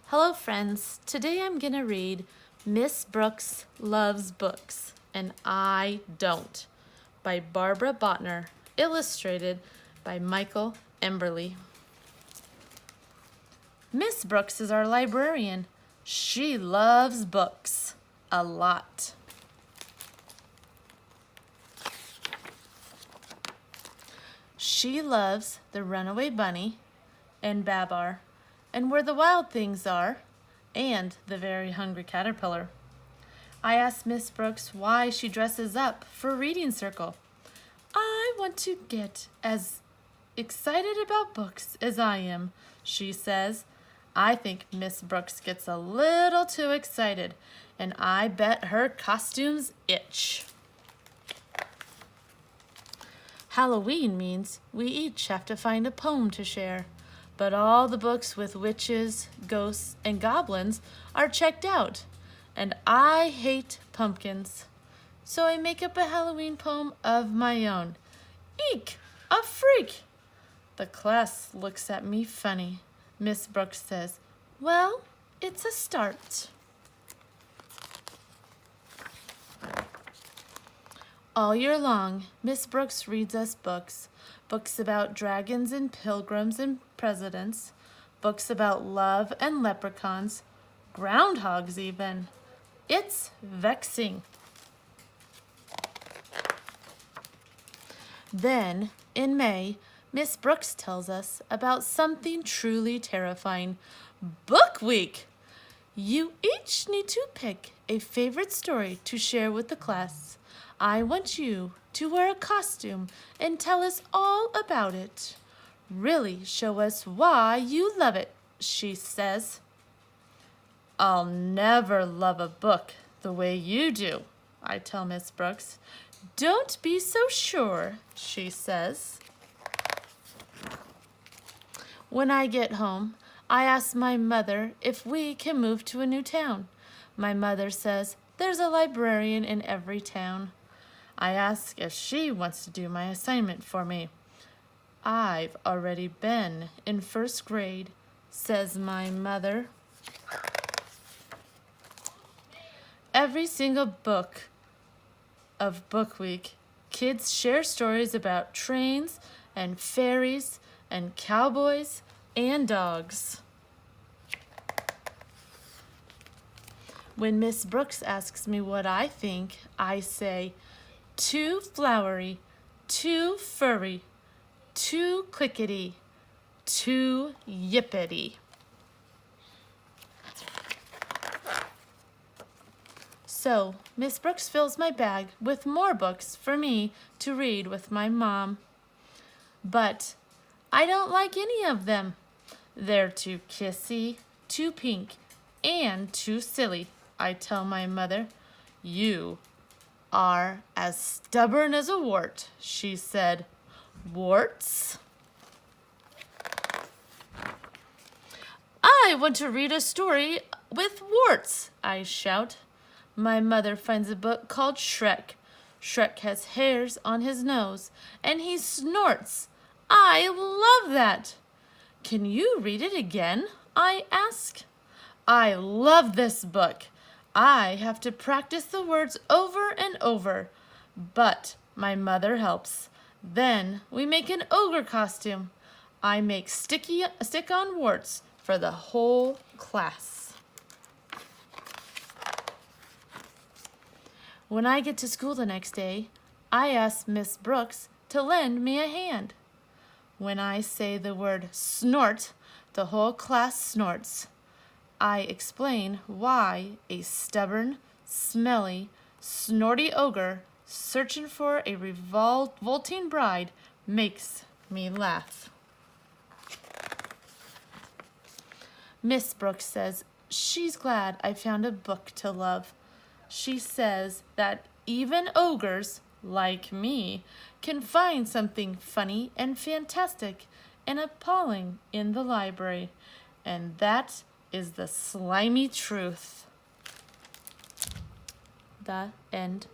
Hello friends, today I'm going to read Miss Brooks Loves Books and I Don't by Barbara Botner, illustrated by Michael Emberley. Miss Brooks is our librarian. She loves books a lot. She loves The Runaway Bunny and Babar and Where the Wild Things Are and The Very Hungry Caterpillar. I asked Miss Brooks why she dresses up for reading circle. I want to get as excited about books as I am, she says. I think Miss Brooks gets a little too excited, and I bet her costumes itch. Halloween means we each have to find a poem to share, but all the books with witches, ghosts, and goblins are checked out, and I hate pumpkins. So I make up a Halloween poem of my own. Eek! A freak! The class looks at me funny. Miss Brooks says, well, it's a start. All year long, Miss Brooks reads us books. Books about dragons and pilgrims and presidents. Books about love and leprechauns. Groundhogs even. It's vexing. Then, in May, Miss Brooks tells us about something truly terrifying. Book Week! You each need to pick a favorite story to share with the class. I want you to wear a costume and tell us all about it. Really show us why you love it, she says. I'll never love a book the way you do, I tell Miss Brooks. Don't be so sure, she says. When I get home, I ask my mother if we can move to a new town. My mother says there's a librarian in every town. I ask if she wants to do my assignment for me. I've already been in first grade, says my mother. Every single book of Book Week, kids share stories about trains and fairies and cowboys and dogs. When Miss Brooks asks me what I think, I say, too flowery, too furry, too clickety, too yippity. So, Miss Brooks fills my bag with more books for me to read with my mom. But I don't like any of them. They're too kissy, too pink, and too silly, I tell my mother. You are as stubborn as a wart, she said. Warts? I want to read a story with warts, I shout. My mother finds a book called Shrek. Shrek has hairs on his nose, and he snorts. I love that. Can you read it again? I ask. I love this book. I have to practice the words over and over, but my mother helps. Then we make an ogre costume. I make stick-on warts for the whole class. When I get to school the next day, I ask Miss Brooks to lend me a hand. When I say the word snort, the whole class snorts. I explain why a stubborn, smelly, snorty ogre searching for a revolting bride makes me laugh. Miss Brooks says she's glad I found a book to love. She says that even ogres, like me, can find something funny and fantastic and appalling in the library. And that is the slimy truth. The end.